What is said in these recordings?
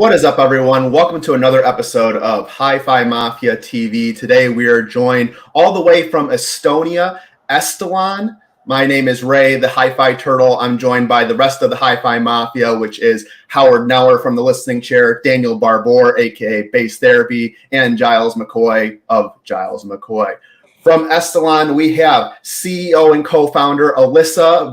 What is up, everyone? Welcome to another episode of HIFI Mafia TV. Today we are joined all the way from Estonia, Estelon. My name is Ray, the Hi-Fi Turtle. I'm joined by the rest of the Hi-Fi Mafia, which is Howard Neller from the Listening Chair, Daniel Barbour, aka Bass Therapy, and Jiles McCoy of Jiles McCoy. From Estelon, we have CEO and co-founder Alyssa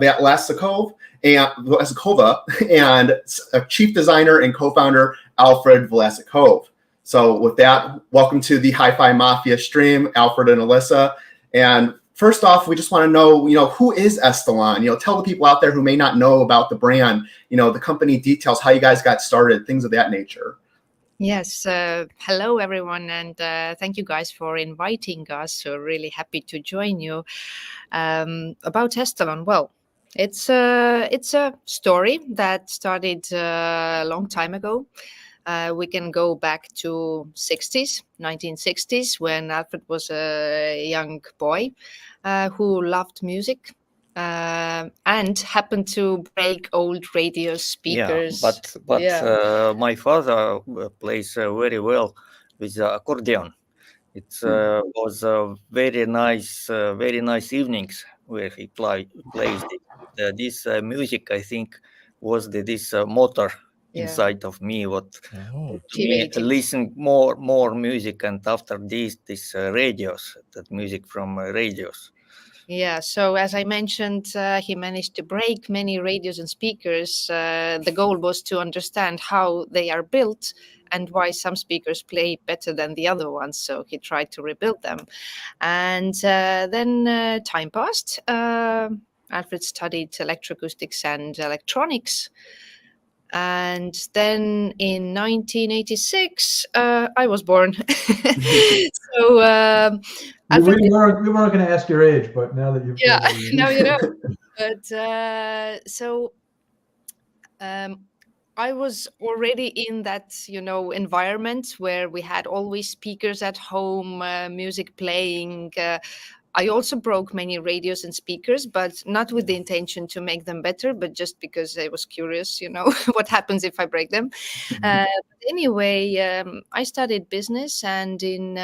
Vlasakova and chief designer and co-founder Alfred Vlasakov. So with that, welcome to the Hi-Fi Mafia stream, Alfred and Alyssa. And first off, we just want to know, who is Estelon? Tell the people out there who may not know about the brand, the company details, how you guys got started, things of that nature. Yes. Hello, everyone. And thank you guys for inviting us. So really happy to join you. About Estelon. Well, it's a story that started a long time ago. We can go back to 1960s, when Alfred was a young boy who loved music and happened to break old radio speakers. But my father plays very well with the accordion. It was very nice evenings where he plays it. This music, I think, was this motor inside of me. What to me listen more music, and after this radios, that music from radios. Yeah, so as I mentioned, he managed to break many radios and speakers. The goal was to understand how they are built and why some speakers play better than the other ones. So he tried to rebuild them. And then time passed. Alfred studied electroacoustics and electronics. And then in 1986, I was born. So we weren't going to ask your age, but now that you've now you know. But I was already in that environment where we had always speakers at home, music playing. I also broke many radios and speakers, but not with the intention to make them better, but just because I was curious, what happens if I break them. But anyway, I studied business, and in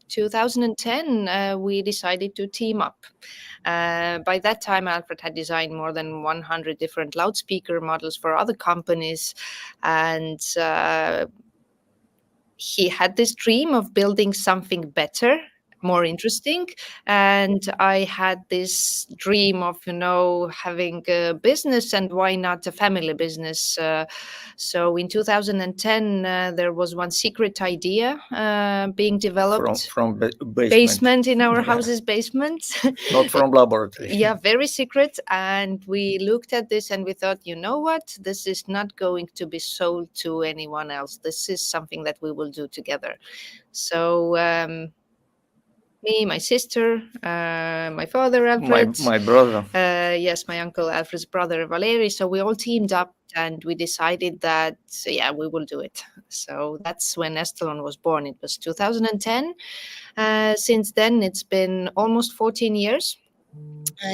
2010, we decided to team up. By that time, Alfred had designed more than 100 different loudspeaker models for other companies, and he had this dream of building something better, more interesting, and I had this dream of having a business, and why not a family business. So in 2010 there was one secret idea being developed from basement in our house's basement. Not from laboratory. Yeah, very secret. And we looked at this and we thought, what, this is not going to be sold to anyone else. This is something that we will do together. So me, my sister, my father, Alfred. My brother. Yes, my uncle Alfred's brother, Valeri. So we all teamed up and we decided that, we will do it. So that's when Estelon was born. It was 2010. Since then, it's been almost 14 years.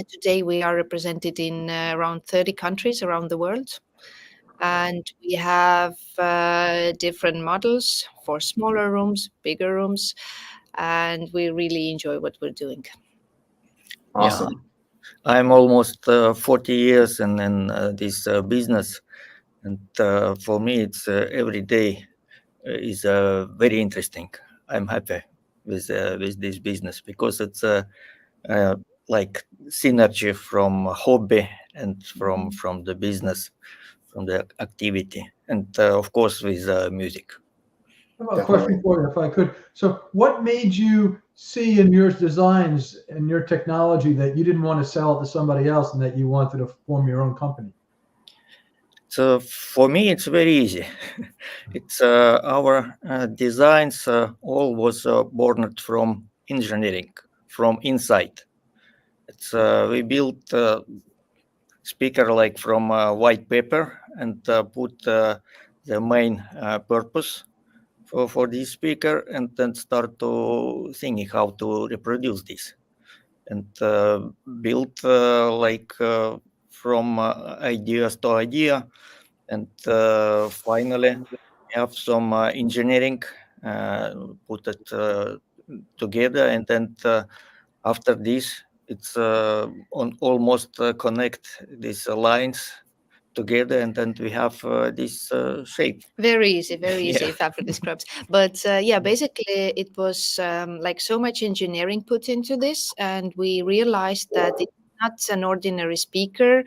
Today, we are represented in around 30 countries around the world. And we have different models for smaller rooms, bigger rooms. And we really enjoy what we're doing. Awesome. Yeah. I'm almost 40 years in this business, and for me, it's every day is very interesting. I'm happy with this business because it's like synergy from hobby and from the business, from the activity, and of course with music. I have a question for you, if I could. So what made you see in your designs and your technology that you didn't want to sell it to somebody else and that you wanted to form your own company? So for me, it's very easy. It's our designs all was born from engineering, from inside. It's we built speaker like from white paper and put the main purpose for this speaker, and then start to thinking how to reproduce this, and build from ideas to idea, and finally have some engineering, put it together, and then after this, it's on almost connect these lines together, and then we have this shape. Very easy, very easy, Yeah. if Alfred describes. But yeah, basically, it was like so much engineering put into this, and we realized that it's not an ordinary speaker.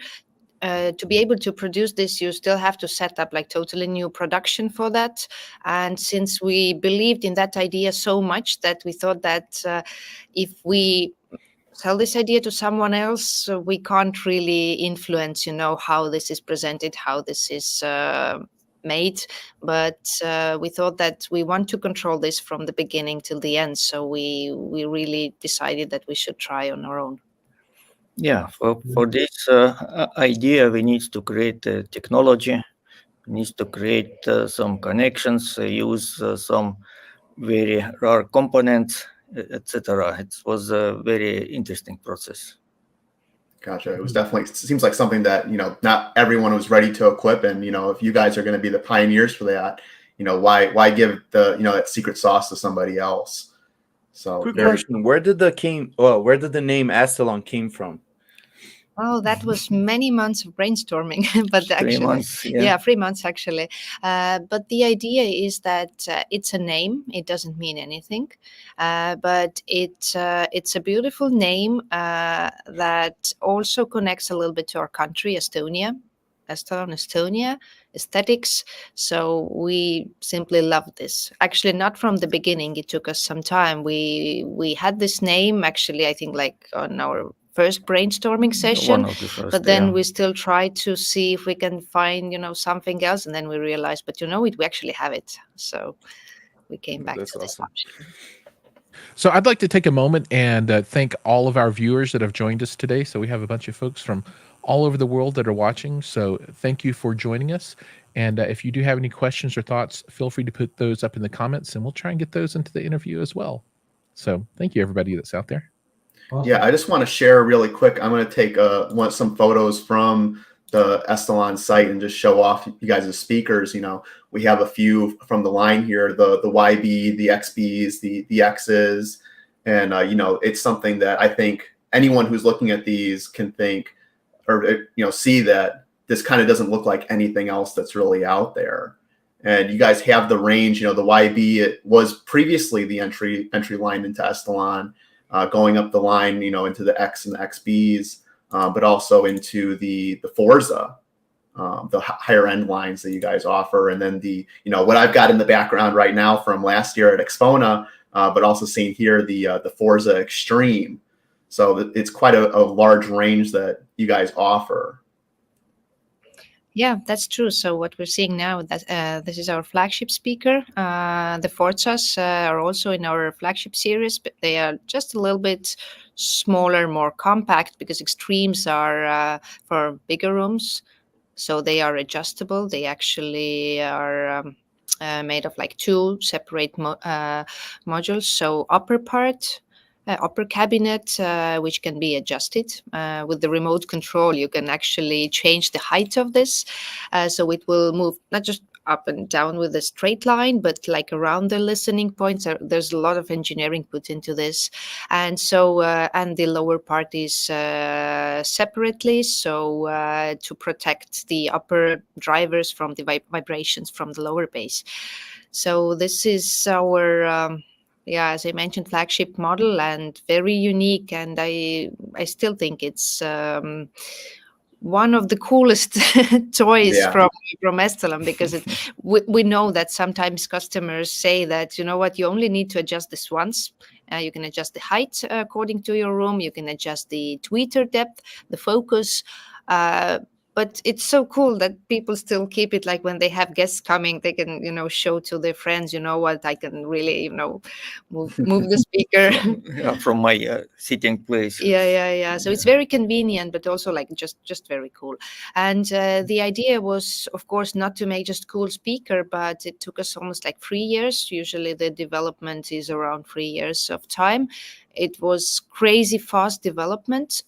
To be able to produce this, you still have to set up like totally new production for that. And since we believed in that idea so much that we thought that if we sell this idea to someone else, we can't really influence, how this is presented, how this is made. But we thought that we want to control this from the beginning till the end. So we really decided that we should try on our own. Yeah, for this idea, we need to create technology, we need to create some connections, use some very rare components, etc. It was a very interesting process. Gotcha. It was definitely, it seems like something that, not everyone was ready to equip. And, if you guys are going to be the pioneers for that, why give that secret sauce to somebody else? So quick question. Where did the name Estelon came from? Oh, that was many months of brainstorming, but actually, 3 months, yeah. 3 months actually. But the idea is that it's a name; it doesn't mean anything, but it's a beautiful name that also connects a little bit to our country, Estonia. Estelon, Estonia, aesthetics. So we simply love this. Actually, not from the beginning. It took us some time. We had this name actually, I think, like on our first brainstorming session, One of the first, but then yeah. we still tried to see if we can find something else, and then we realized, but we actually have it. So we came back That's to this awesome. option. So I'd like to take a moment and thank all of our viewers that have joined us today. So we have a bunch of folks from all over the world that are watching. So thank you for joining us. And if you do have any questions or thoughts, feel free to put those up in the comments, and we'll try and get those into the interview as well. So thank you, everybody that's out there. Awesome. Yeah, I just want to share really quick. I'm going to take some photos from the Estelon site and just show off you guys as speakers. We have a few from the line here, the YB, the XBs, the Xs. And, it's something that I think anyone who's looking at these can think or, see that this kind of doesn't look like anything else that's really out there. And you guys have the range, the YB, it was previously the entry line into Estelon. Going up the line, into the X and the XBs, but also into the Forza, the higher end lines that you guys offer. And then what I've got in the background right now from last year at Expona, but also seeing here the Forza Extreme. So it's quite a large range that you guys offer. Yeah, that's true. So what we're seeing now, that this is our flagship speaker. The Forzas are also in our flagship series, but they are just a little bit smaller, more compact, because Extremes are for bigger rooms. So they are adjustable. They actually are made of like 2 separate modules. So upper cabinet, which can be adjusted with the remote control. You can actually change the height of this, so it will move not just up and down with a straight line, but like around the listening points. There's a lot of engineering put into this, and so and the lower part is separately, so to protect the upper drivers from the vibrations from the lower bass. So this is our as I mentioned, flagship model, and very unique. And I still think it's one of the coolest toys from Estelon, because we know that sometimes customers say that, you only need to adjust this once. You can adjust the height according to your room. You can adjust the tweeter depth, the focus. But it's so cool that people still keep it, like when they have guests coming, they can, show to their friends, what I can really, move the speaker. From my sitting place. Yeah. So it's very convenient, but also like just very cool. And the idea was, of course, not to make just cool speaker, but it took us almost like 3 years. Usually the development is around 3 years of time. It was crazy fast development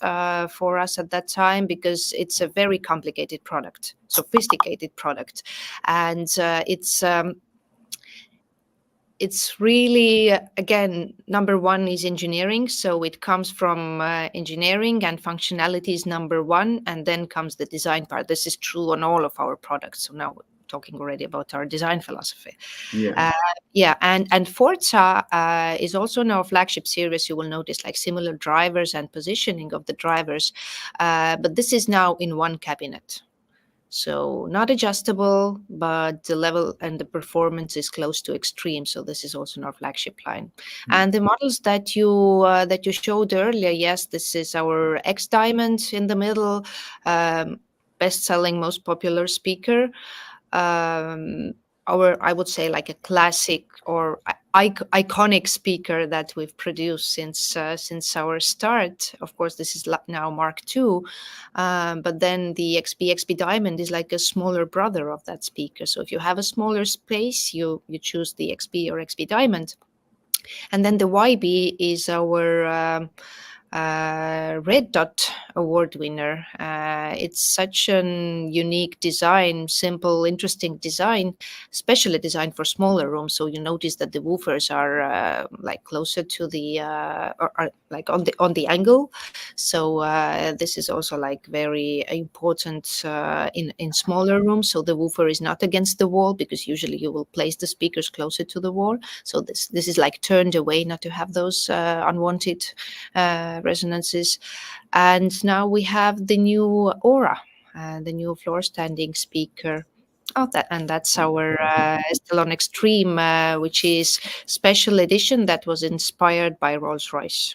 for us at that time, because it's a very complicated product, sophisticated product. And it's it's really, again, number one is engineering. So it comes from engineering, and functionality is number one, and then comes the design part. This is true on all of our products. So now we're talking already about our design philosophy. And Forza is also in our flagship series. You will notice like similar drivers and positioning of the drivers, but this is now in one cabinet. So not adjustable, but the level and the performance is close to extreme. So this is also in our flagship line. And the models that you showed earlier, yes, this is our X Diamond in the middle, best-selling, most popular speaker. I would say like a classic or iconic speaker that we've produced since our start. Of course, this is now Mark II, but then the XP Diamond is like a smaller brother of that speaker. So if you have a smaller space, you choose the XP or XP Diamond. And then the YB is our Red Dot Award winner. It's such an unique design, simple, interesting design, specially designed for smaller rooms. So you notice that the woofers are like closer to the or like on the angle. So this is also like very important in smaller rooms. So the woofer is not against the wall, because usually you will place the speakers closer to the wall. So this is like turned away, not to have those unwanted resonances. And now we have the new Aura, the new floor standing speaker. That's our Estelon Extreme, which is special edition that was inspired by Rolls-Royce.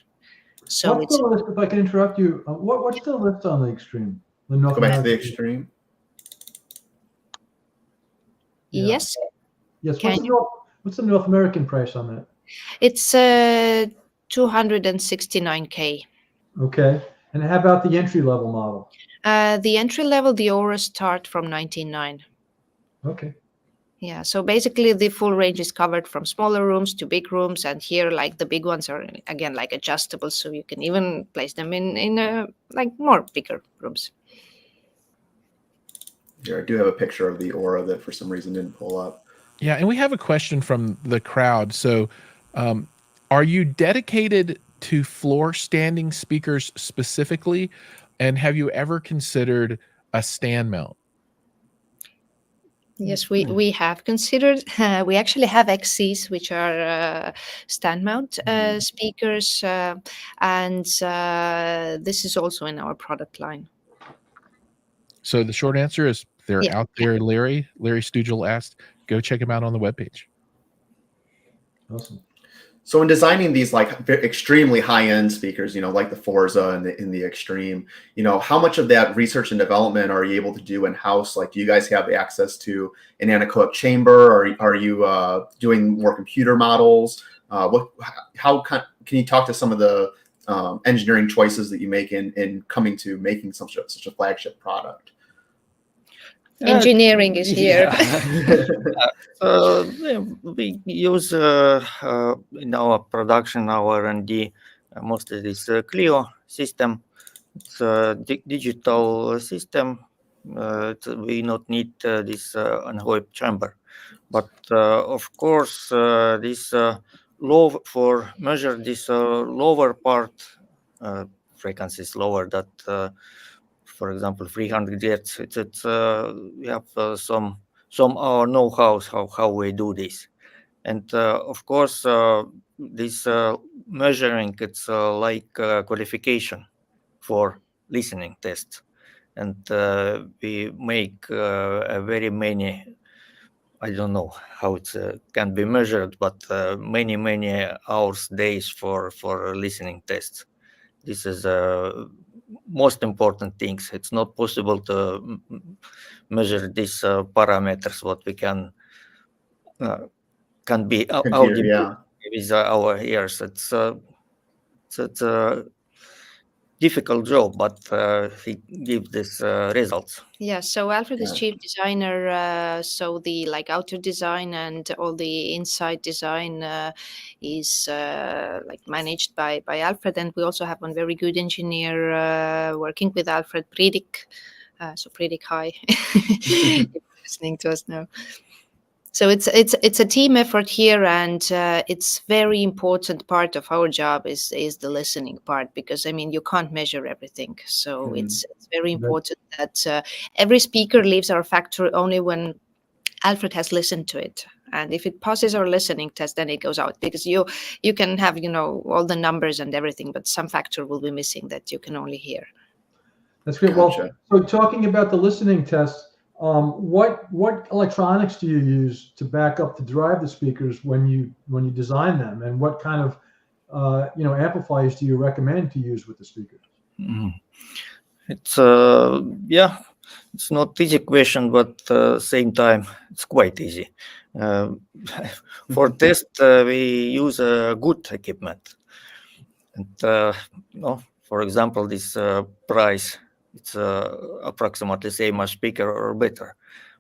So what's the list, if I can interrupt you, what's the list on the Extreme? The North Go back to American the Extreme. Yes. Yes. What's the North American price on that? It's 269K. Okay. And how about the entry level model? The entry level, the Aura start from 99. Okay. Yeah, so basically the full range is covered from smaller rooms to big rooms, and here like the big ones are again like adjustable, so you can even place them in like more bigger rooms. Here, I do have a picture of the Aura that for some reason didn't pull up. Yeah, and we have a question from the crowd. So, are you dedicated to floor standing speakers specifically, and have you ever considered a stand mount? Yes, we have considered. We actually have XCs, which are stand mount speakers, and this is also in our product line. So the short answer is they're out there. Larry Stugel asked, go check them out on the webpage. Awesome. So in designing these like extremely high-end speakers, like the Forza and the Extreme, how much of that research and development are you able to do in-house? Like, do you guys have access to an anechoic chamber, or are you doing more computer models? Can you talk to some of the engineering choices that you make in coming to making such a flagship product? Engineering is here. We use in our production, our R&D, mostly this Clio system. It's a digital system. We not need this anechoic chamber, but of course this for measure this lower part frequencies lower that. For example, 300 Hz. We have some our know-how how we do this, and of course this measuring it's like qualification for listening tests, and we make very many. I don't know how it can be measured, but many hours, days for listening tests. This is most important things. It's not possible to measure these parameters what we can be audible with our ears. It's a difficult job, but he gives this results. Yeah, so Alfred is chief designer, so the like outer design and all the inside design is like managed by Alfred, and we also have one very good engineer working with Alfred, Predic. So Predic, hi, if you're listening to us now. So it's a team effort here, and it's very important part of our job is the listening part, because I mean you can't measure everything. So it's very important that every speaker leaves our factory only when Alfred has listened to it. And if it passes our listening test, then it goes out, because you can have all the numbers and everything, but some factor will be missing that you can only hear. That's great. Gotcha. Well, so talking about the listening test, what electronics do you use to back up to drive the speakers when you design them, and what kind of amplifiers do you recommend to use with the speakers? It's it's not easy question, but same time it's quite easy. For test, we use good equipment, and for example, this price, it's approximately same as speaker or better,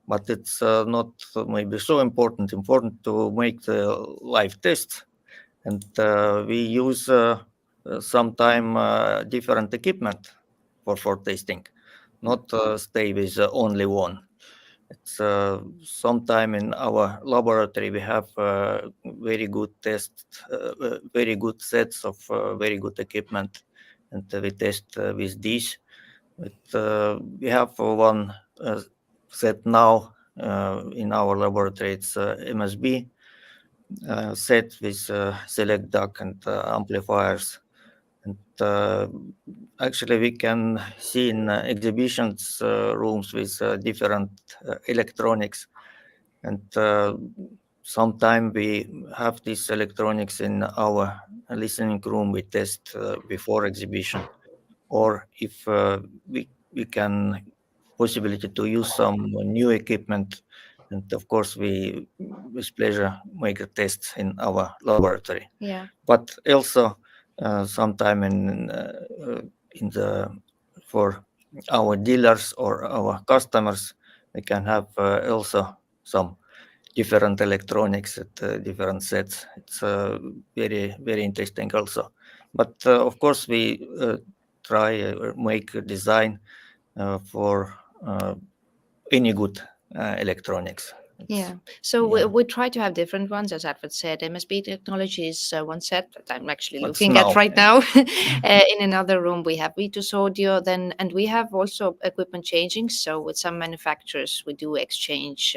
but it's not maybe so important. Important to make the live test, and we use sometime different equipment for testing, not stay with only one. It's sometime in our laboratory we have very good tests, very good sets of very good equipment, and we test with these. But we have one set now in our laboratory. It's MSB set with select DAC and amplifiers. And actually, we can see in exhibitions rooms with different electronics, and sometimes we have this electronics in our listening room. We test before exhibition, or if we can possibility to use some new equipment, and of course we with pleasure make a test in our laboratory. Yeah. But also sometime in the for our dealers or our customers, we can have also some different electronics at different sets. It's very very interesting also. But of course we try make a design for any good electronics. Yeah. So we try to have different ones, as Alfred said. MSB technology is one set that I'm actually looking at right now. In another room, we have Vitus audio, and we have also equipment changing. So with some manufacturers, we do exchange.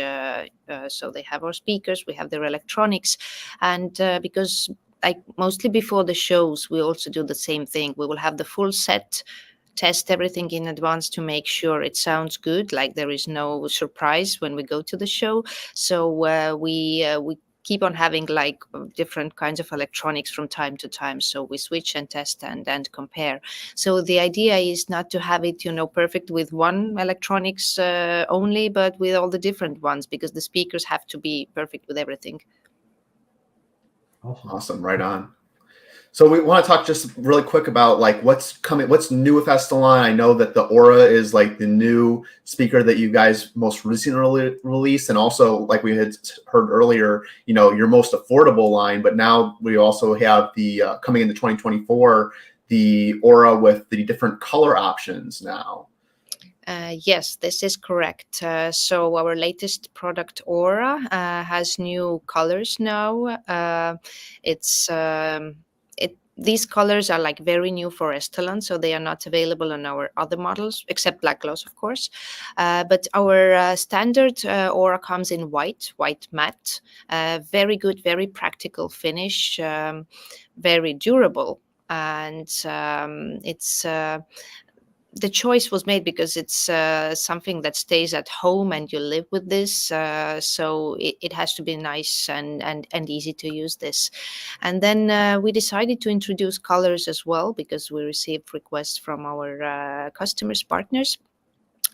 So they have our speakers, we have their electronics, and because like mostly before the shows, we also do the same thing. We will have the full set, test everything in advance to make sure it sounds good, like there is no surprise when we go to the show. So we keep on having like different kinds of electronics from time to time, so we switch and test and compare. So the idea is not to have it perfect with one electronics only, but with all the different ones, because the speakers have to be perfect with everything. Awesome. Right on. So we want to talk just really quick about like what's new with Estelon. I know that the Aura is like the new speaker that you guys most recently released, and also like we had heard earlier, your most affordable line. But now we also have the coming into 2024, the Aura with the different color options now. Yes, this is correct. So our latest product, Aura, has new colors now. These colors are like very new for Estelon, so they are not available on our other models, except Black Gloss, of course. But our standard Aura comes in white matte, very good, very practical finish, very durable, and it's. The choice was made because it's something that stays at home and you live with this. So it has to be nice and easy to use this. And then we decided to introduce colors as well, because we received requests from our customers, partners.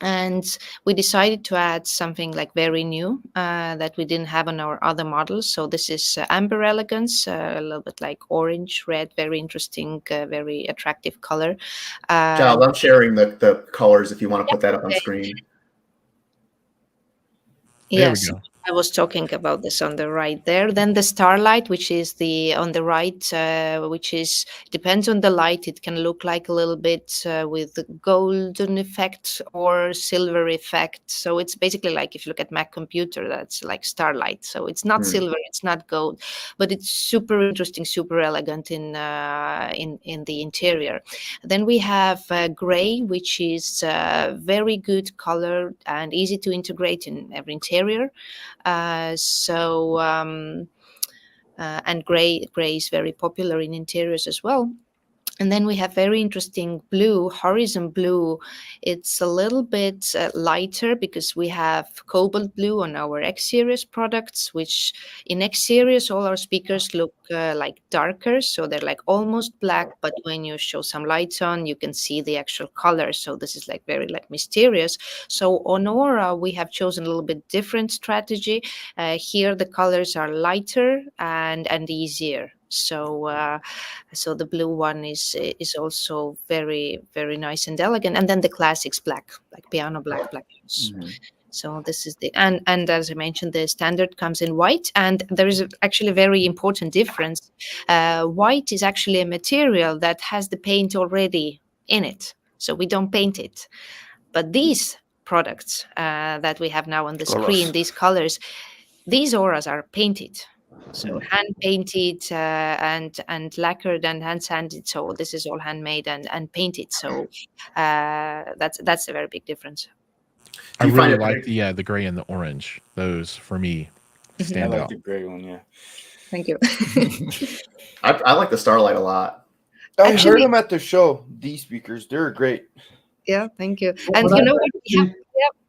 And we decided to add something like very new that we didn't have on our other models. So this is Amber Elegance, a little bit like orange, red, very interesting, very attractive color. Jiles, I'm sharing the colors if you want to put that up on screen. Yes. There we go. I was talking about this on the right there. Then the starlight, which is the on the right, which is depends on the light. It can look like a little bit with the golden effect or silver effect. So it's basically like if you look at Mac computer, that's like starlight. So it's not silver, it's not gold, but it's super interesting, super elegant in the interior. Then we have gray, which is very good color and easy to integrate in every interior. And gray is very popular in interiors as well. And then we have very interesting blue, horizon blue. It's a little bit lighter because we have cobalt blue on our X series products, which in X series, all our speakers look like darker. So they're like almost black, but when you show some lights on, you can see the actual color. So this is like very like mysterious. So on Aura, we have chosen a little bit different strategy. Here, the colors are lighter and easier. So the blue one is also very, very nice and elegant. And then the classics black, like piano black. So this is and as I mentioned, the standard comes in white, and there is actually a very important difference. White is actually a material that has the paint already in it, so we don't paint it. But these products that we have now on the screen, these colors, these auras are painted. So hand painted and lacquered and hand sanded. So this is all handmade and painted. So that's a very big difference. I really like the gray and the orange. Those for me stand I like out. the gray one. Yeah. Thank you. I like the starlight a lot. I heard them at the show. These speakers, they're great. Yeah, thank you. And you know what? We have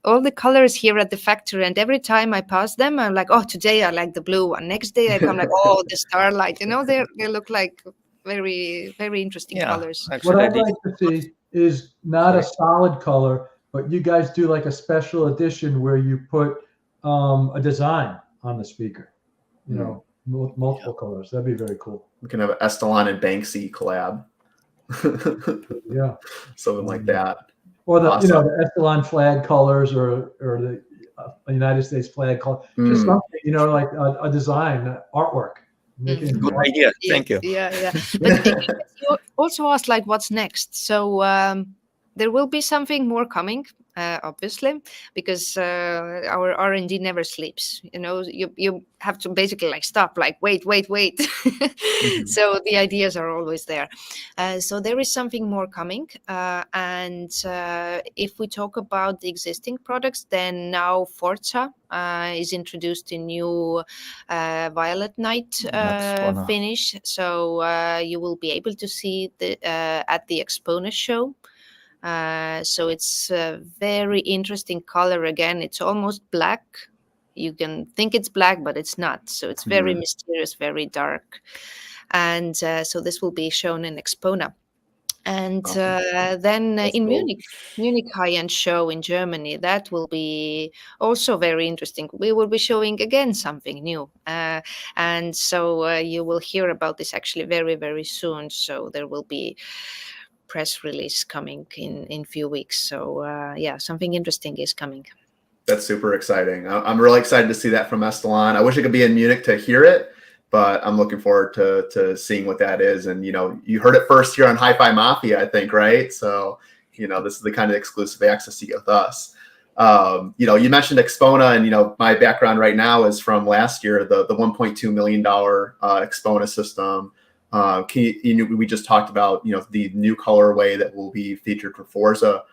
all the colors here at the factory, and every time I pass them, I'm like, oh, today I like the blue one. Next day I come like, oh, the starlight. You know, they look like very, very interesting colors. What I'd like to see is not a solid color, but you guys do like a special edition where you put a design on the speaker. You know, multiple colors. That'd be very cool. We can have an Estelon and Banksy collab. Yeah, something like that. Or the the Estelon flag colors or the United States flag color. Just something, like a design artwork. Good idea. Thank you. Yeah. But you also asked like what's next. So there will be something more coming, obviously, because our R&D never sleeps. You have to basically like stop, like wait. So the ideas are always there. So there is something more coming. And if we talk about the existing products, then now Forza is introduced in new violet night finish. So you will be able to see at the Exponus show. So it's a very interesting color. Again, it's almost black. You can think it's black, but it's not. So it's very mysterious, very dark. And so this will be shown in Expona. And then in Munich high-end show in Germany, that will be also very interesting. We will be showing again something new. And so you will hear about this actually very, very soon. So there will be press release coming in few weeks. So something interesting is coming. That's super exciting. I'm really excited to see that from Estelon. I wish I could be in Munich to hear it, but I'm looking forward to seeing what that is. And you heard it first here on HIFI Mafia, I think, right? So this is the kind of exclusive access you get with us. You mentioned Expona, and my background right now is from last year, the $1.2 million Expona system. We just talked about the new colorway that will be featured for Forza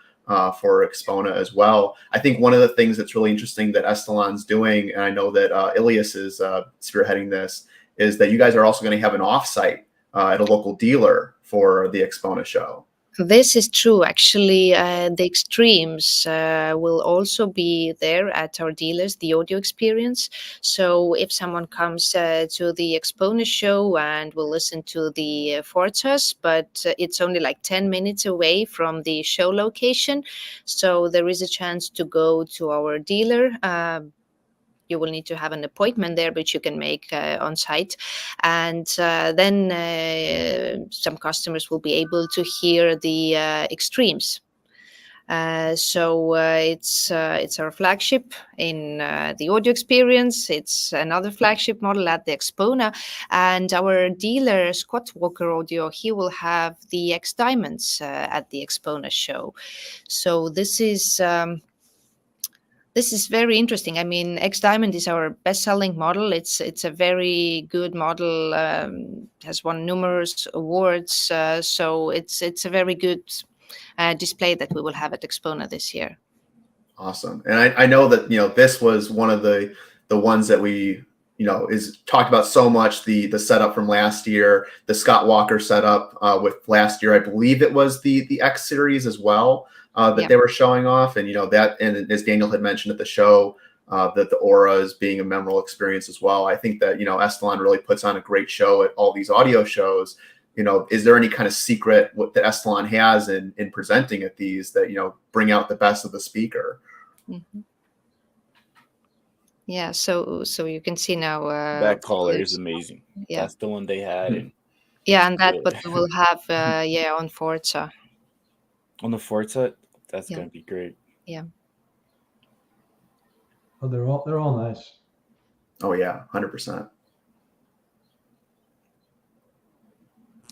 for Expona as well. I think one of the things that's really interesting that Estelon's doing, and I know that Ilias is spearheading this, is that you guys are also going to have an offsite at a local dealer for the Expona show. This is true. Actually, the Extremes will also be there at our dealers, the audio experience. So if someone comes to the Expona show and will listen to the Forzas, but it's only like 10 minutes away from the show location. So there is a chance to go to our dealer. You will need to have an appointment there, which you can make on site. And then some customers will be able to hear the Extremes. It's our flagship in the audio experience. It's another flagship model at the Expona, and our dealer Scott Walker Audio, he will have the X Diamonds at the Expona show. So this is very interesting. I mean, X Diamond is our best-selling model. It's a very good model. Has won numerous awards. So it's a very good display that we will have at Expona this year. Awesome. And I know that, this was one of the ones that we, is talked about so much, the setup from last year, the Scott Walker setup with last year. I believe it was the X series as well that they were showing off. And, and as Daniel had mentioned at the show, that the Aura is being a memorable experience as well. I think that, Estelon really puts on a great show at all these audio shows. Is there any kind of secret what that Estelon has in presenting at these that, bring out the best of the speaker? Mm-hmm. Yeah, so you can see now that color is amazing. Yeah, that's the one they had. And and that what we will have on Forza. On the Forza, that's gonna be great. Yeah. Oh, they're all nice. Oh yeah, 100%.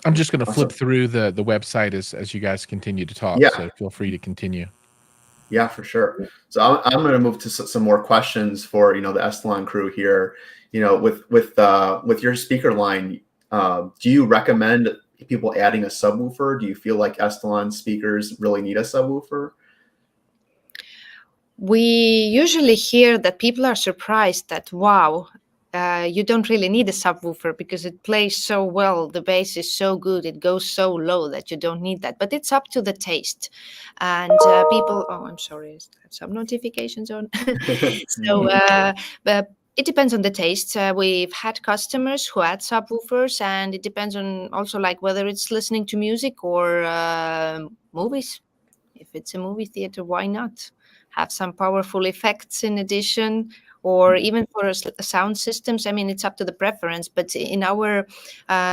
I'm just going to flip through the website as you guys continue to talk. Yeah. So feel free to continue. Yeah, for sure. So I'm going to move to some more questions for the Estelon crew here. With your speaker line, do you recommend people adding a subwoofer? Do you feel like Estelon speakers really need a subwoofer? We usually hear that people are surprised that, wow, you don't really need a subwoofer because it plays so well. The bass is so good. It goes so low that you don't need that. But it's up to the taste. And people, I'm sorry, I have some notifications on. But it depends on the taste. We've had customers who add subwoofers, and it depends on also like whether it's listening to music or movies. If it's a movie theater, why not? Have some powerful effects in addition, or even for sound systems. I mean, it's up to the preference. But in our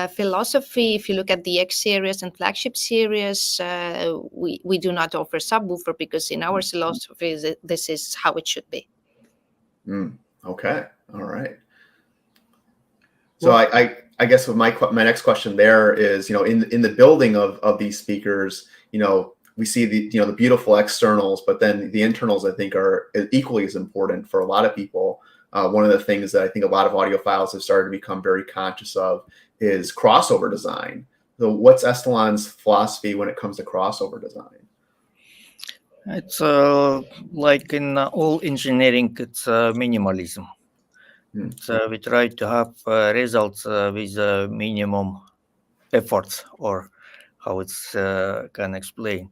philosophy, if you look at the X series and flagship series, we do not offer subwoofer because in our philosophy, this is how it should be. Okay. All right. So I guess my next question there is, in the building of these speakers, we see the beautiful externals, but then the internals, I think, are equally as important for a lot of people. One of the things that I think a lot of audiophiles have started to become very conscious of is crossover design. So what's Estelon's philosophy when it comes to crossover design? It's like in all engineering, it's minimalism. We try to have results with minimum efforts, or how it's can explain.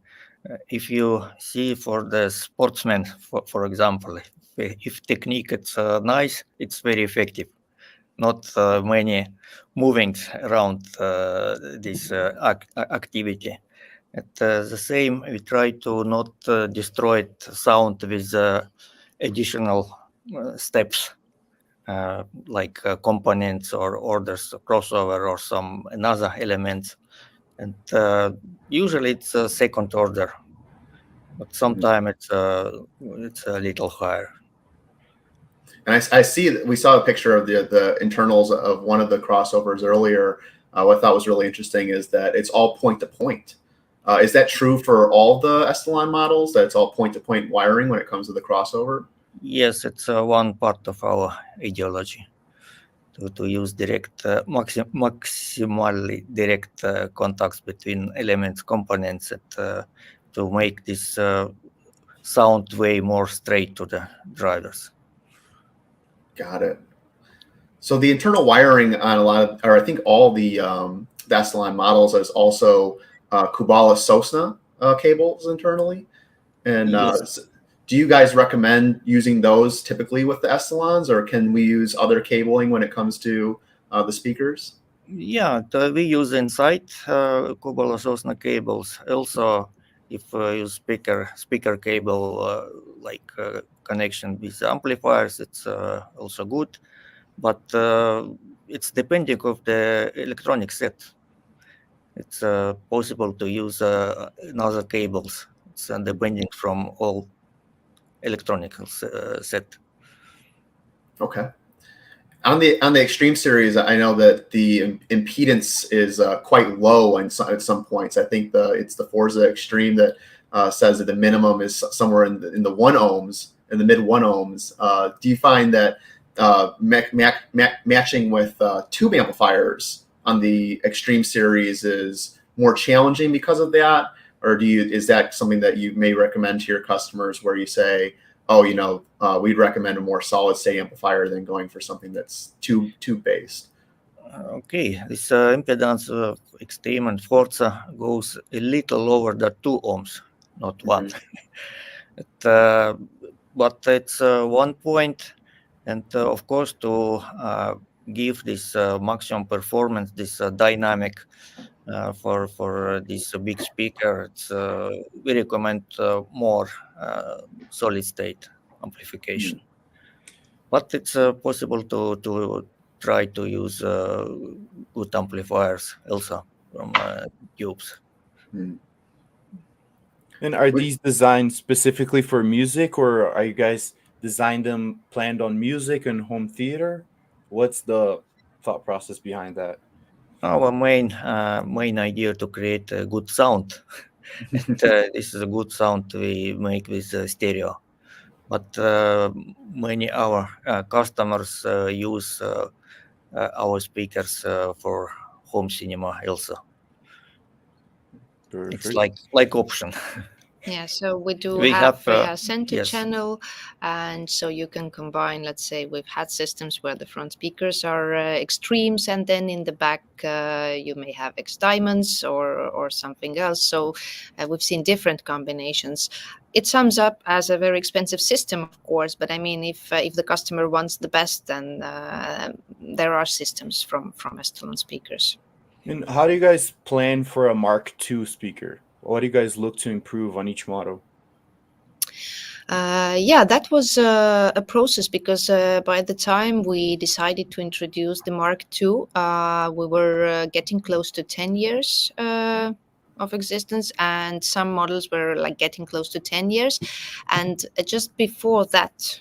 If you see for the sportsman, for example, if technique it's nice, it's very effective. Not many movings around this activity. At the same, we try to not destroy sound with additional steps like components or orders, crossover or some another elements. And usually it's a second order, but sometimes it's a little higher. And I see that we saw a picture of the internals of one of the crossovers earlier. What I thought was really interesting is that it's all point to point. Is that true for all the Estelon models, that it's all point to point wiring when it comes to the crossover? Yes, it's one part of our ideology to use direct, maximally direct contacts between elements, components, to make this sound way more straight to the drivers. Got it. So the internal wiring on a lot of, or I think all the Estelon models is also Kubala Sosna cables internally. And Yes. Do you guys recommend using those typically with the Estelons, or can we use other cabling when it comes to the speakers? Yeah, we use inside Kubala Sosna cables. Also, if you use speaker cable like connection with amplifiers, it's also good. But it's depending of the electronic set. It's possible to use another cables It's depending from all electronic set. Okay. On the Extreme series, I know that the impedance is quite low at some points. I think it's the Forza Extreme that says that the minimum is somewhere in the 1 ohms, in the mid 1 ohms. Do you find that matching with tube amplifiers on the Extreme series is more challenging because of that, or is that something that you may recommend to your customers, where you say, oh, we'd recommend a more solid state amplifier than going for something that's tube based? Okay, this impedance of Extreme and Forza goes a little over the 2 ohms, not 1. But it's 1 point, and of course, to give this maximum performance, this dynamic for this big speaker, we recommend more solid state amplification. But it's possible to try to use good amplifiers also from tubes. And are these designed specifically for music, or are you guys designed them planned on music and home theater? What's the thought process behind that? Our main idea to create a good sound. And, this is a good sound we make with stereo. But many our customers use our speakers for home cinema also. Perfect. It's like option. Yeah, so we We have have, a center yes. channel, and so you can combine, let's say we've had systems where the front speakers are extremes, and then in the back you may have X diamonds or something else. So we've seen different combinations. It sums up as a very expensive system, of course, but I mean, if the customer wants the best, then there are systems from Estelon speakers. And how do you guys plan for a Mark II speaker? What do you guys look to improve on each model? Yeah, that was a process, because by the time we decided to introduce the Mark II, we were getting close to 10 years of existence, and some models were like getting close to 10 years. And just before that,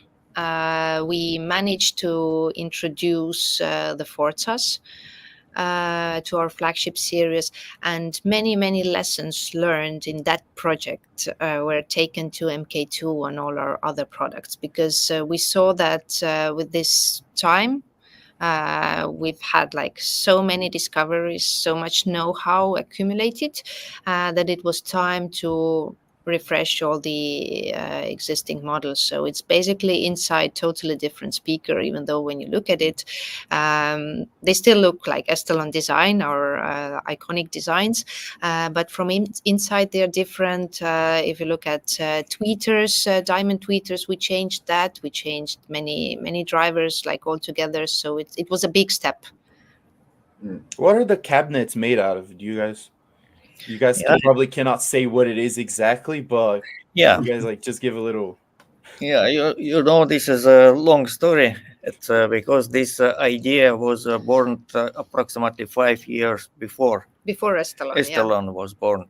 we managed to introduce the Forzas to our flagship series, and many lessons learned in that project were taken to MK2 and all our other products, because we saw that with this time we've had like so many discoveries, so much know-how accumulated, that it was time to refresh all the existing models. So it's basically inside totally different speaker, even though when you look at it, they still look like Estelon design or iconic designs, but from inside they're different. If you look at tweeters, diamond tweeters, we changed that. We changed many drivers like altogether. So it was a big step. What are the cabinets made out of? You guys Yeah. probably cannot say what it is exactly, but Yeah. you guys like just give a little. Yeah, you know, this is a long story. It's because this idea was born approximately 5 years before Estelon. Estelon was born.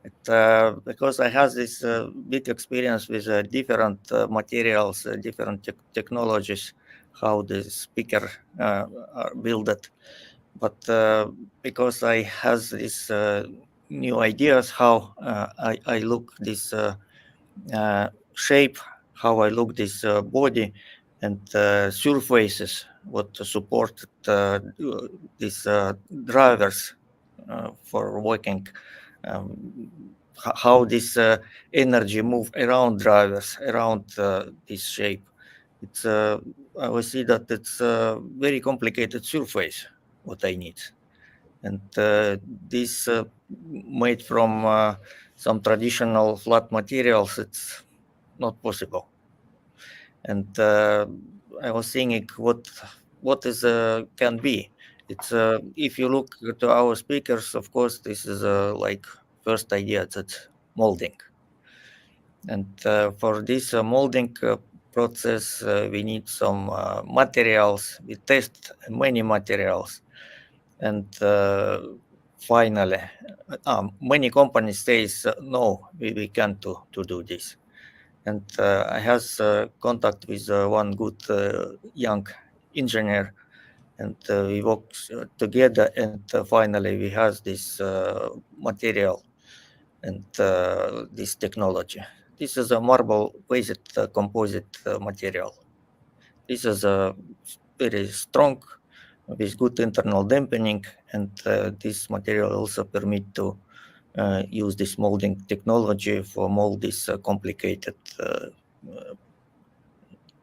Because I have this big experience with different materials, different technologies, how the speaker are built. But because I have these new ideas how I look this shape, how I look this body and surfaces, what support these drivers for working, how this energy move around drivers, around this shape. It's I will see that it's a very complicated surface what I need, and this made from some traditional flat materials, it's not possible. And I was thinking what is can be. It's if you look to our speakers, of course, this is like first idea, that's molding. And for this molding process, we need some materials. We test many materials, and finally, many companies says no, we can't to do this. And I has contact with one good young engineer, and we work together, and finally we has this material and this technology. This is a marble-based composite material. This is a very strong with good internal dampening, and this material also permit to use this molding technology for mold these complicated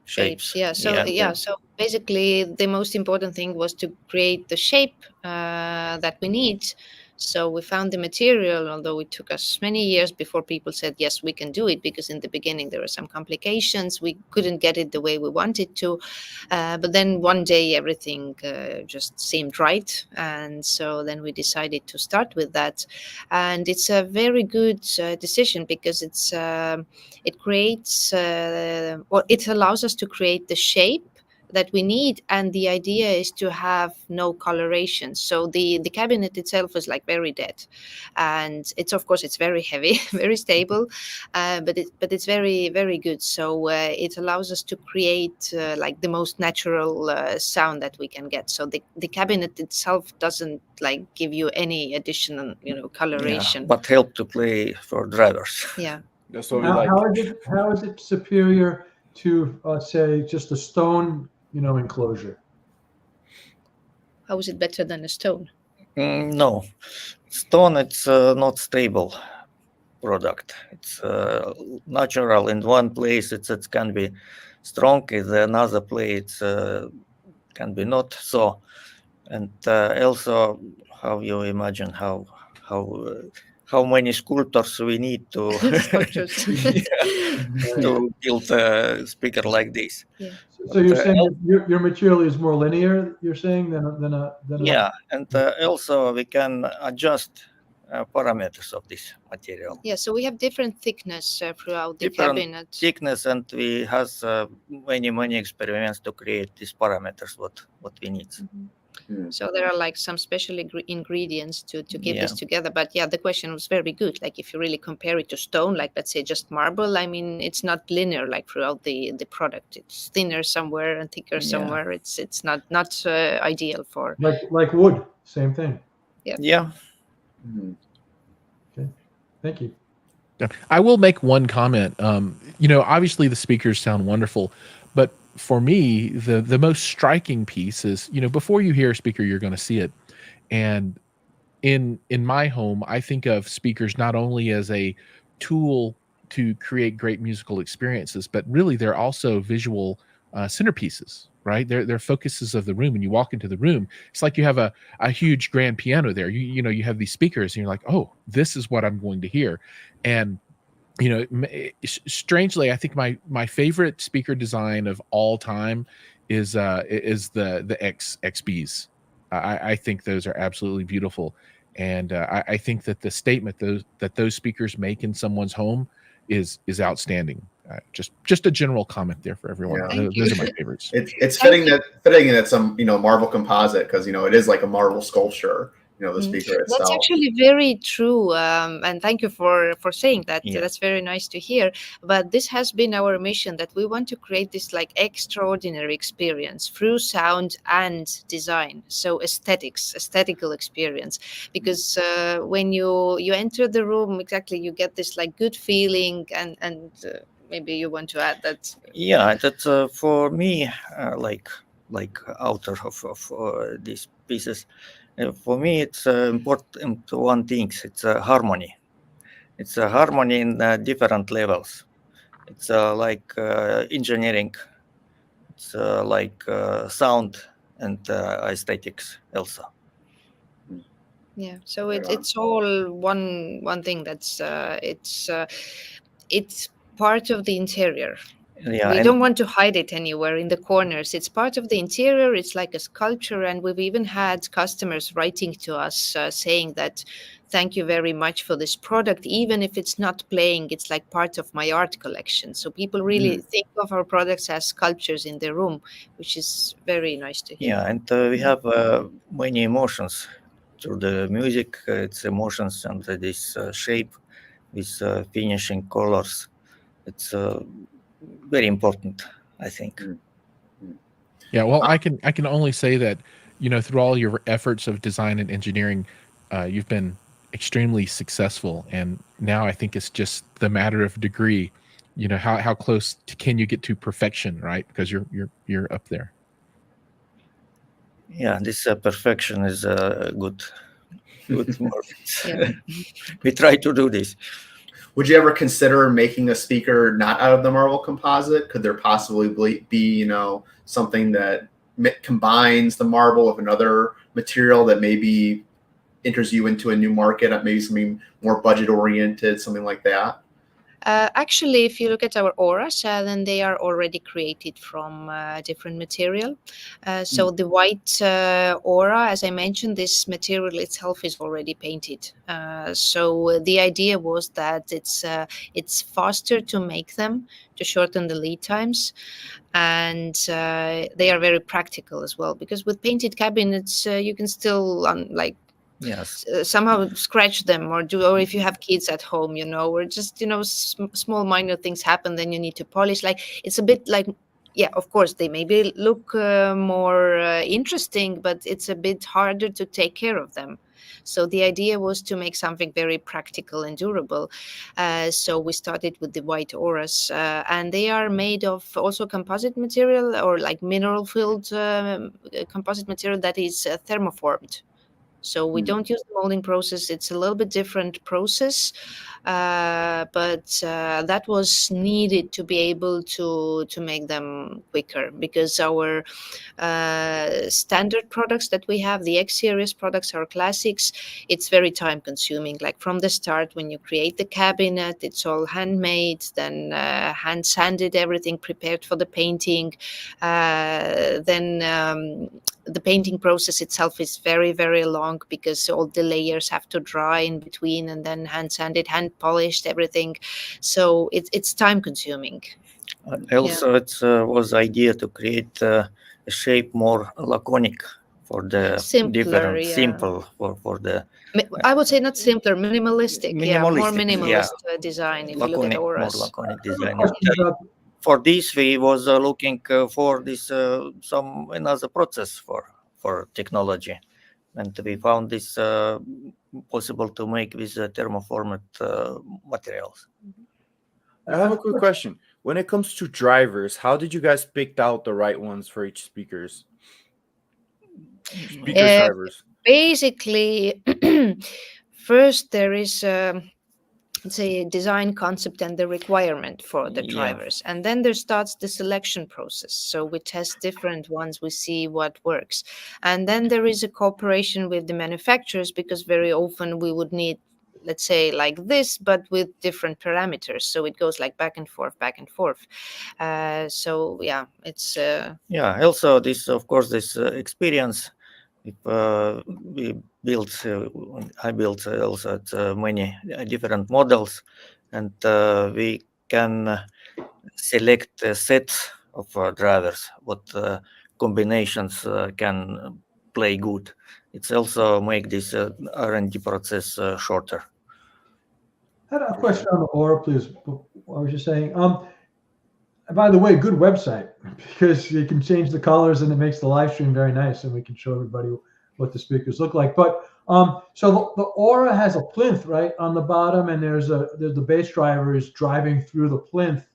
shapes. So basically the most important thing was to create the shape that we need. So we found the material, although it took us many years before people said yes, we can do it, because in the beginning there were some complications, we couldn't get it the way we wanted to, but then one day everything just seemed right, and so then we decided to start with that. And it's a very good decision, because it creates or it allows us to create the shape that we need, and the idea is to have no coloration. So the cabinet itself is like very dead, and it's, of course, it's very heavy, very stable, but it's very, very good. So it allows us to create like the most natural sound that we can get. So the cabinet itself doesn't like give you any additional coloration, but help to play for drivers. yeah. That's what we like. How is it superior to say just a stone enclosure? How is it better than a stone? No, stone, it's not stable product. It's natural. In one place it can be strong, in another place can be not so. And also, how you imagine how many sculptors we need to to build a speaker like this. Yeah. So you're saying that your material is more linear, you're saying, than a and also we can adjust parameters of this material. Yeah, so we have different thickness throughout the Different cabinet. thickness, and we has many experiments to create these parameters what we need. So there are like some special ingredients to keep this together. But yeah, the question was very good. Like if you really compare it to stone, like let's say just marble, I mean, it's not linear like throughout the product. It's thinner somewhere and thicker somewhere. It's not ideal for like wood. Same thing. Yeah. Okay, thank you. I will make one comment. Obviously the speakers sound wonderful, but for me, the most striking piece is, before you hear a speaker, you're going to see it. And in my home, I think of speakers not only as a tool to create great musical experiences, but really they're also visual centerpieces, right? They're focuses of the room. When you walk into the room, it's like you have a huge grand piano there. You have these speakers and you're like, oh, this is what I'm going to hear. And strangely, I think my favorite speaker design of all time is the XBs. I think those are absolutely beautiful, and I think that the statement those speakers make in someone's home is outstanding. Just a general comment there for everyone. Yeah. Those are my favorites. It's fitting that some marble composite, because it is like a marble sculpture. The speaker itself. That's actually very true, and thank you for saying that. Yeah. That's very nice to hear. But this has been our mission, that we want to create this like extraordinary experience through sound and design. So aesthetical experience, because when you enter the room, exactly, you get this like good feeling, and maybe you want to add that. Yeah, that's for me, like author of these pieces. For me, it's important one thing. It's harmony. It's a harmony in different levels. It's like engineering. It's like sound and aesthetics also. Yeah. So it's all one thing. That's it's part of the interior. Yeah, We don't want to hide it anywhere in the corners. It's part of the interior. It's like a sculpture. And we've even had customers writing to us saying that, thank you very much for this product. Even if it's not playing, it's like part of my art collection. So people really think of our products as sculptures in their room, which is very nice to hear. Yeah, and we have many emotions through the music, its emotions, and this shape with finishing colors. It's very important, I think. Yeah, well, I can only say that, through all your efforts of design and engineering, you've been extremely successful, and now I think it's just the matter of degree. How close can you get to perfection, right? Because you're up there. Yeah, this perfection is good word. Yeah. We try to do this. Would you ever consider making a speaker not out of the marble composite? Could there possibly be, something that combines the marble with another material that maybe enters you into a new market, maybe something more budget oriented, something like that? Actually, if you look at our auras, then they are already created from different material. So the white aura, as I mentioned, this material itself is already painted. So the idea was that it's faster to make them, to shorten the lead times, and they are very practical as well. Because with painted cabinets, you can still Yes. somehow scratch them or if you have kids at home, or just small minor things happen, then you need to polish. Like, it's a bit like, yeah, of course they maybe look more interesting, but it's a bit harder to take care of them. So the idea was to make something very practical and durable. So we started with the white auras, and they are made of also composite material, or like mineral filled composite material that is thermoformed. So we don't use the molding process. It's a little bit different process, but that was needed to be able to make them quicker, because our standard products that we have, the X series products, our classics, it's very time consuming. Like from the start, when you create the cabinet, it's all handmade, then hand sanded, everything prepared for the painting. Then the painting process itself is very, very long, because all the layers have to dry in between, and then hand sanded, hand polished, everything. So it's time consuming. Also, it was idea to create a shape more laconic for the Simpler, different, yeah. simple for the I would say not simpler, minimalistic. Yeah, more minimalist yeah. design. If you look at Laconic, more auras. laconic I have a design. question about For this, we was looking for this some another process for technology, and we found this possible to make with thermoformed materials. I have a quick question. When it comes to drivers, how did you guys pick out the right ones for each speakers? Speakers drivers. Basically, first there is let's say a design concept and the requirement for the drivers, and then there starts the selection process. So we test different ones, we see what works, and then there is a cooperation with the manufacturers, because very often we would need, let's say, like this, but with different parameters. So it goes like back and forth, back and forth. So yeah, it's Also this, of course, this experience. If we built, I built also many different models, and we can select a set of drivers, what combinations can play good. It's also make this R&D process shorter. I had a question on the aura, please. I was just saying, by the way, good website, because you can change the colors and it makes the live stream very nice, and we can show everybody what the speakers look like. But so the aura has a plinth right on the bottom, and there's the bass driver is driving through the plinth.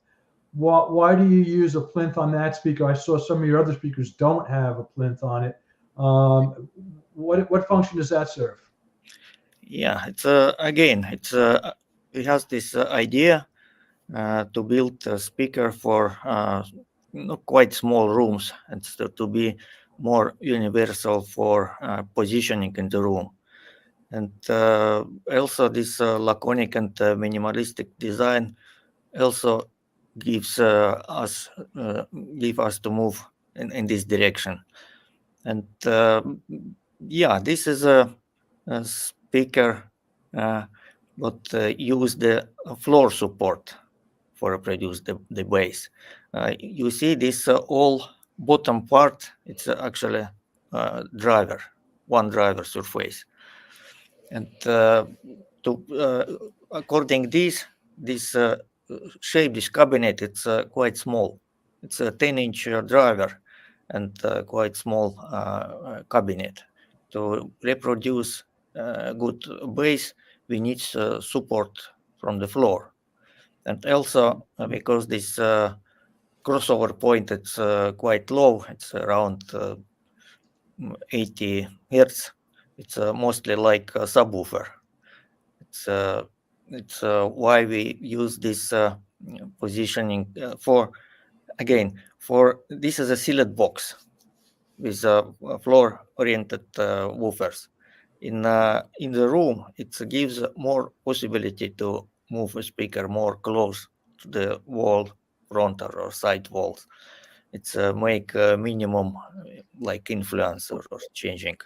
Why do you use a plinth on that speaker? I saw some of your other speakers don't have a plinth on it. What function does that serve? Yeah, it's again, it's it has this idea to build a speaker for quite small rooms, and to be more universal for positioning in the room. And also this laconic and minimalistic design also gives us to move in this direction. And this is a speaker but use the floor support for produce the bass. You see this all bottom part, it's actually driver, one driver surface. And according this shape, this cabinet, it's quite small. It's a 10-inch driver and quite small cabinet. To reproduce good bass, we need support from the floor. And also because this crossover point, it's quite low, it's around 80 hertz. It's mostly like a subwoofer. It's why we use this positioning for this is a sealed box with floor oriented woofers. In the room, it gives more possibility to move a speaker more close to the wall, front or side walls. It's make minimum like influence or changing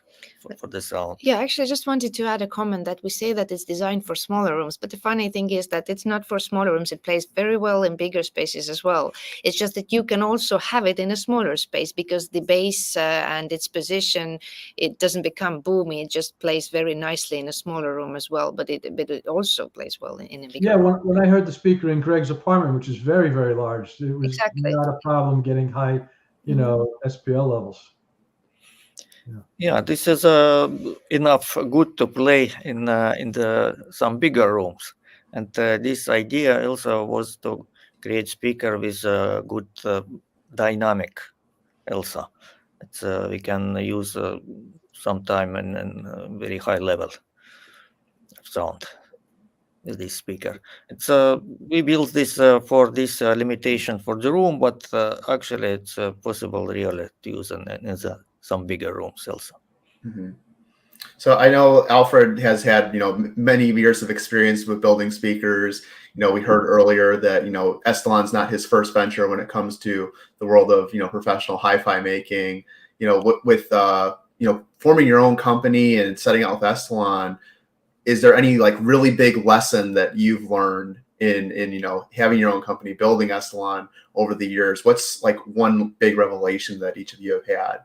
for the sound. Yeah, actually, I just wanted to add a comment that we say that it's designed for smaller rooms, but the funny thing is that it's not for smaller rooms. It plays very well in bigger spaces as well. It's just that you can also have it in a smaller space because the bass and its position, it doesn't become boomy. It just plays very nicely in a smaller room as well, but it also plays well in a bigger Yeah, room. when I heard the speaker in Greg's apartment, which is very, very large, it was Exactly. not a problem getting high, SPL levels. Yeah, this is enough good to play in the some bigger rooms, and this idea also was to create speaker with good dynamic. Also, it's we can use sometime in very high level of sound with this speaker. It's we built this for this limitation for the room, but actually it's possible really to use in some bigger rooms also. Mhm. So I know Alfred has had, many years of experience with building speakers. We heard earlier that, Estelon's not his first venture when it comes to the world of, professional hi-fi making. With forming your own company and setting out with Estelon, is there any like really big lesson that you've learned in having your own company, building Estelon over the years? What's like one big revelation that each of you have had?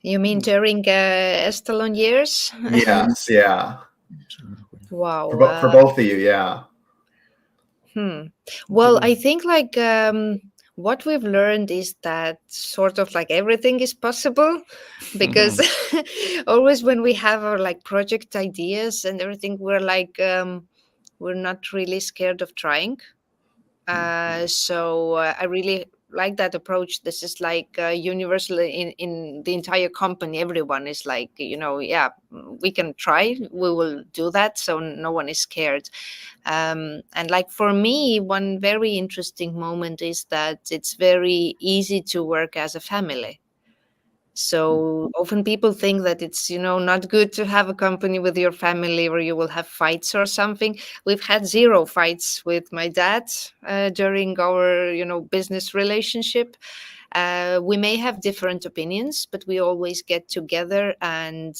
You mean during Estelon years? Yes, yeah. Wow. For both of you, yeah. Well, I think like what we've learned is that sort of like everything is possible because always when we have our like project ideas and everything, we're like we're not really scared of trying. So I really like that approach. This is like universal in the entire company. Everyone is like, yeah, we can try. We will do that. So no one is scared. And like for me, one very interesting moment is that it's very easy to work as a family. So often people think that it's, not good to have a company with your family or you will have fights or something. We've had zero fights with my dad during our, business relationship. We may have different opinions, but we always get together and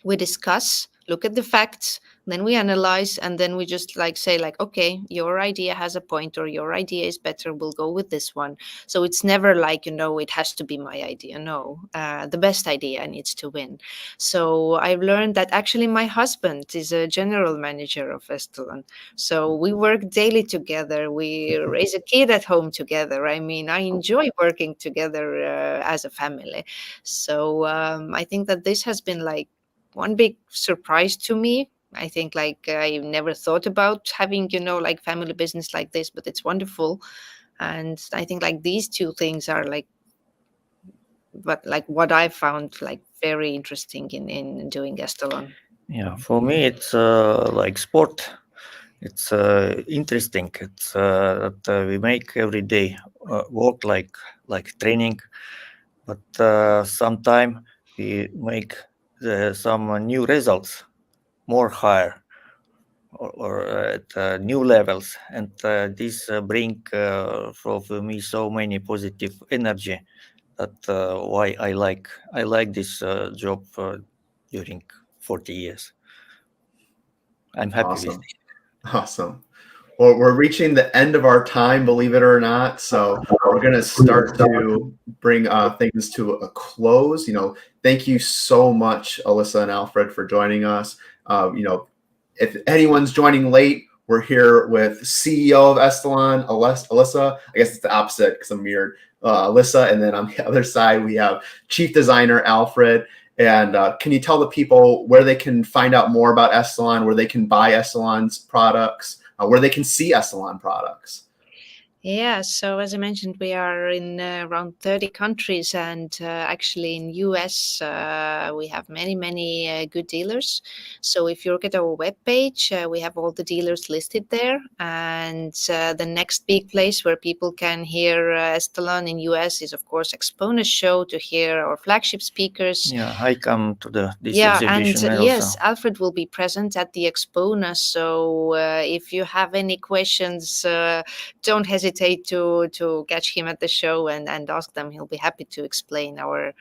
we discuss, look at the facts, then we analyze, and then we just like say like, okay, your idea has a point or your idea is better, we'll go with this one. So it's never like, it has to be my idea. No, the best idea needs to win. So I've learned that actually my husband is a general manager of Estelon. So we work daily together. We raise a kid at home together. I mean, I enjoy working together as a family. So I think that this has been like one big surprise to me. I think like I never thought about having, like family business like this, but it's wonderful. And I think like these two things are like, but like what I found like very interesting in doing Estelon. Yeah, for me it's like sport. It's interesting. It's that we make every day work like training, but sometime we make some new results more higher or at new levels, and this bring for me so many positive energy that why I like this job during 40 years. I'm happy with Awesome. it. Awesome. Well, we're reaching the end of our time, believe it or not. So we're going to start to bring things to a close. Thank you so much, Alyssa and Alfred, for joining us. If anyone's joining late, we're here with CEO of Estelon, Alyssa. I guess it's the opposite because I'm weird. Alyssa, and then on the other side, we have Chief Designer Alfred. And can you tell the people where they can find out more about Estelon, where they can buy Estelon's products, where they can see Estelon products? Yeah, so as I mentioned, we are in around 30 countries, and actually in US, we have many good dealers. So if you look at our webpage, we have all the dealers listed there. And the next big place where people can hear Estelon in US is, of course, Exponus show to hear our flagship speakers. Yeah, I come to this Yeah, exhibition and also. yes, Alfred will be present at the Exponus. So if you have any questions, don't hesitate to catch him at the show and ask them. He'll be happy to explain our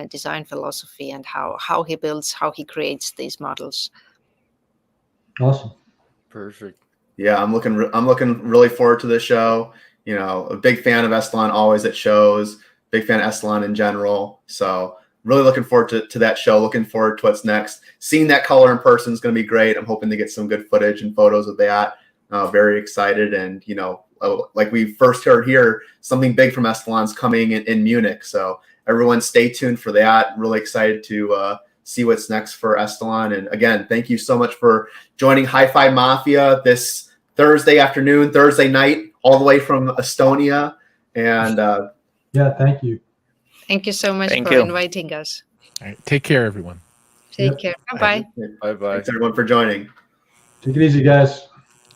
design philosophy and how he builds, how he creates these models. Awesome. Perfect. Yeah, I'm looking really forward to the show. A big fan of Estelon always at shows. Big fan of Estelon in general. So really looking forward to that show. Looking forward to what's next. Seeing that color in person is going to be great. I'm hoping to get some good footage and photos of that. Very excited, and like we first heard here, something big from Estelon's coming in Munich. So everyone stay tuned for that. Really excited to see what's next for Estelon. And again, thank you so much for joining HIFI Mafia this Thursday afternoon, Thursday night, all the way from Estonia. And yeah, thank you. Thank you so much Thank for you. inviting us. All right, take care, everyone. Take care. Bye-bye. Bye bye. thanks everyone for joining. Take it easy, guys.